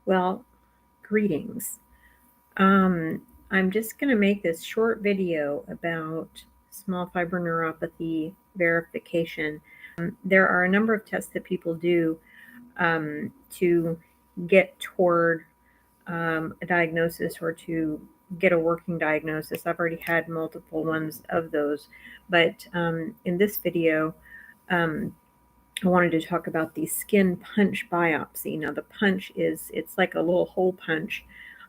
Well, greetings. I'm just going to make this short video about small fiber neuropathy verification. There are a number of tests that people do to get toward a diagnosis or to get a working diagnosis. I've already had multiple ones of those, but in this video, um, I wanted to talk about the skin punch biopsy. Now, the punch it's like a little hole punch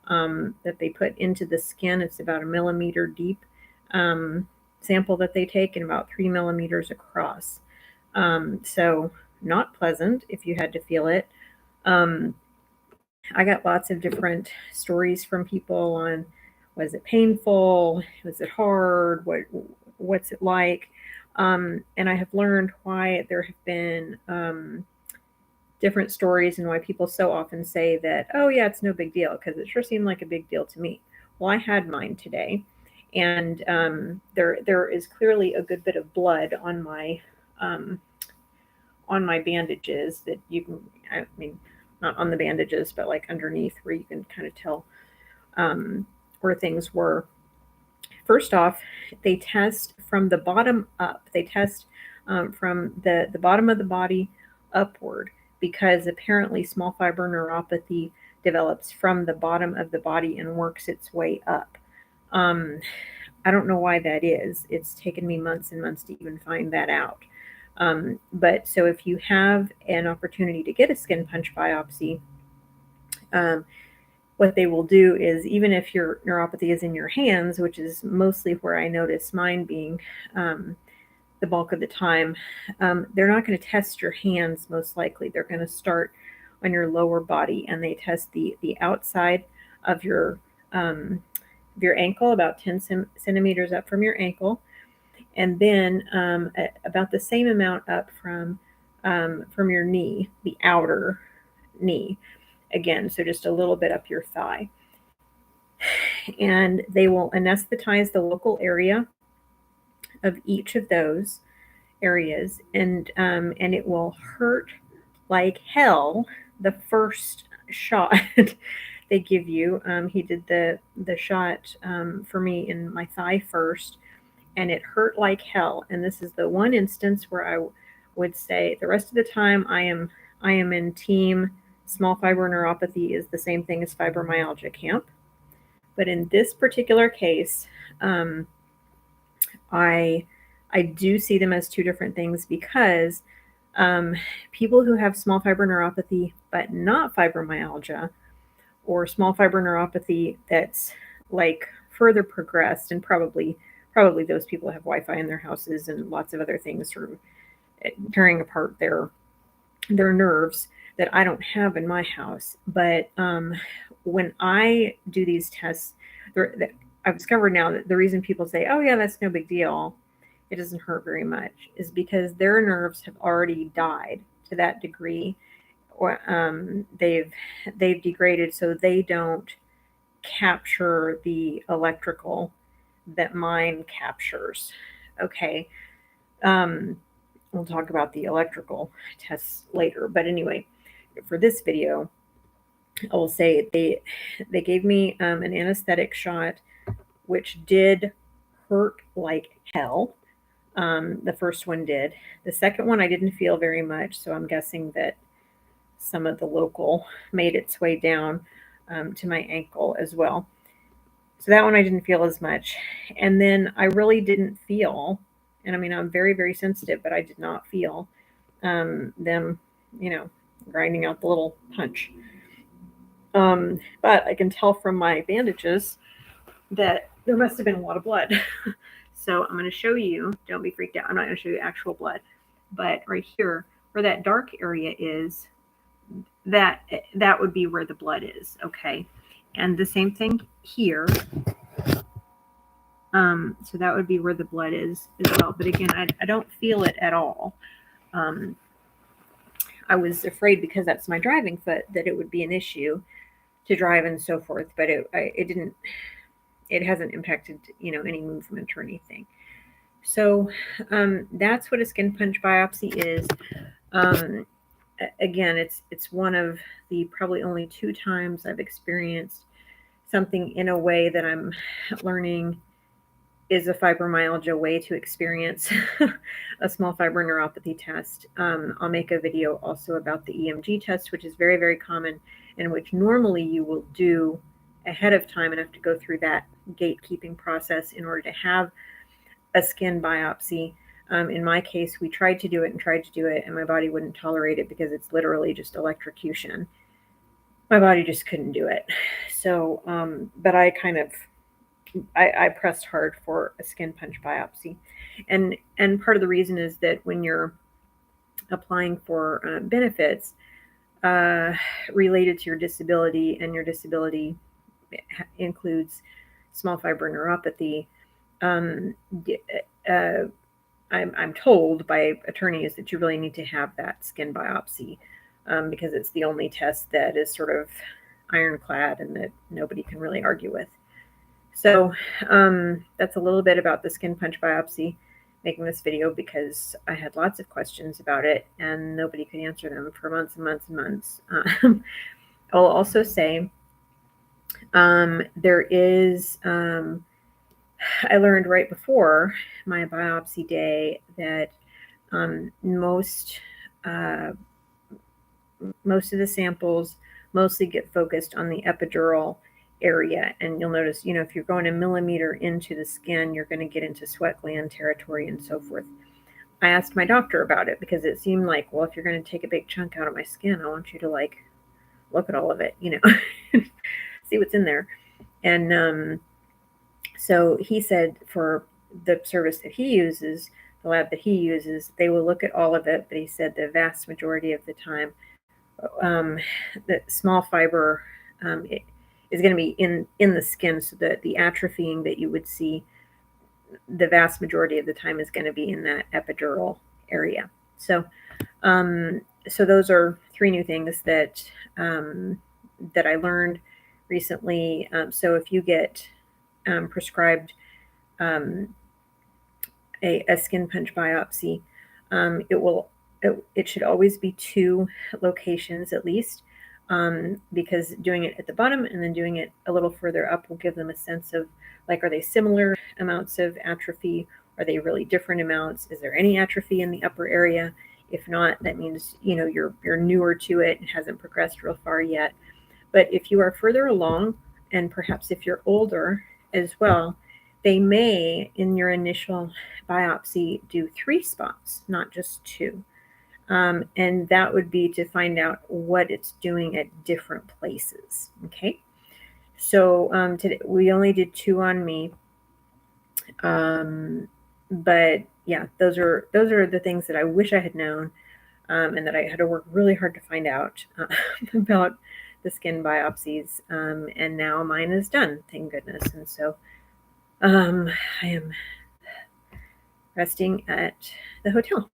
that they put into the skin. It's about a millimeter deep sample that they take and about 3 millimeters across. So, not pleasant if you had to feel it. Um, I got lots of different stories from people on, was it painful? Was it hard? What's it like? And I have learned why there have been different stories and why people so often say that, oh yeah, it's no big deal, because it sure seemed like a big deal to me. Well, I had mine today, and there is clearly a good bit of blood um, on my bandages that you can, I mean, not on the bandages, but like underneath where you can kind of tell where things were. First off, they test from the bottom up. They test from the bottom of the body upward, because apparently small fiber neuropathy develops from the bottom of the body and works its way up. Um, I don't know why that is. It's taken me months and months to even find that out. But so if you have an opportunity to get a skin punch biopsy, um, what they will do is, even if your neuropathy is in your hands, which is mostly where I notice mine being the bulk of the time, they're not going to test your hands most likely. They're going to start on your lower body, and they test the outside of your ankle, about 10 centimeters up from your ankle, and then about the same amount up from your knee, the outer knee. Again, so just a little bit up your thigh. And they will anesthetize the local area of each of those areas, and it will hurt like hell the first shot they give you. He did the shot for me in my thigh first, and it hurt like hell. And this is the one instance where I would say the rest of the time I am in team small fiber neuropathy is the same thing as fibromyalgia camp. But in this particular case, um, I I do see them as two different things, because um, people who have small fiber neuropathy but not fibromyalgia, or small fiber neuropathy that's like further progressed, and probably those people have Wi-Fi in their houses and lots of other things sort of tearing apart their nerves that I don't have in my house. But when I do these tests, I've discovered now that the reason people say, "Oh yeah, that's no big deal, it doesn't hurt very much," is because their nerves have already died to that degree, or they've degraded, so they don't capture the electrical that mine captures. Okay. Um, we'll talk about the electrical tests later. But anyway, for this video, I will say they gave me an anesthetic shot, which did hurt like hell. The first one did. The second one I didn't feel very much, so I'm guessing that some of the local made its way down to my ankle as well. So that one I didn't feel as much. And then I really didn't feel, and I mean, I'm very, very sensitive, but I did not feel them, you know, grinding out the little punch. But I can tell from my bandages that there must have been a lot of blood. So I'm going to show you, don't be freaked out. I'm not going to show you actual blood, but right here, where that dark area is, that that would be where the blood is. Okay. And the same thing here. So that would be where the blood is as well. But again, I don't feel it at all. Um, I was afraid, because that's my driving foot, that it would be an issue to drive and so forth. But it didn't. It hasn't impacted any movement or anything. So that's what a skin punch biopsy is. Um, again, it's one of the probably only 2 times I've experienced something in a way that I'm learning is a fibromyalgia way to experience a small fiber neuropathy test. I'll make a video also about the EMG test, which is very, very common, and which normally you will do ahead of time and have to go through that gatekeeping process in order to have a skin biopsy. In my case, we tried to do it, and my body wouldn't tolerate it because it's literally just electrocution. My body just couldn't do it. So, but I pressed hard for a skin punch biopsy, and part of the reason is that when you're applying for benefits related to your disability, and your disability includes small fiber neuropathy, um, I'm told by attorneys that you really need to have that skin biopsy because it's the only test that is sort of ironclad and that nobody can really argue with. So that's a little bit about the skin punch biopsy, making this video because I had lots of questions about it and nobody could answer them for months and months and months. I'll also say there is, I learned right before my biopsy day that most of the samples mostly get focused on the epidural area, and you'll notice, if you're going a millimeter into the skin, you're going to get into sweat gland territory and so forth. I asked my doctor about it because it seemed like, well, if you're going to take a big chunk out of my skin, I want you to like look at all of it, see what's in there. And so he said for the service that he uses, the lab that he uses, they will look at all of it, but he said the vast majority of the time the small fiber is going to be in the skin, so that the atrophying that you would see the vast majority of the time is going to be in that epidural area. So so those are 3 new things that that I learned recently. So if you get prescribed a skin punch biopsy, it should always be 2 locations at least, because doing it at the bottom and then doing it a little further up will give them a sense of, like, are they similar amounts of atrophy? Are they really different amounts? Is there any atrophy in the upper area? If not, that means you're newer to it and hasn't progressed real far yet. But if you are further along, and perhaps if you're older as well, they may, in your initial biopsy, do 3 spots, not just 2. And that would be to find out what it's doing at different places. Okay. So today we only did 2 on me. But yeah, those are the things that I wish I had known, and that I had to work really hard to find out about the skin biopsies. And now mine is done, thank goodness. And so I am resting at the hotel.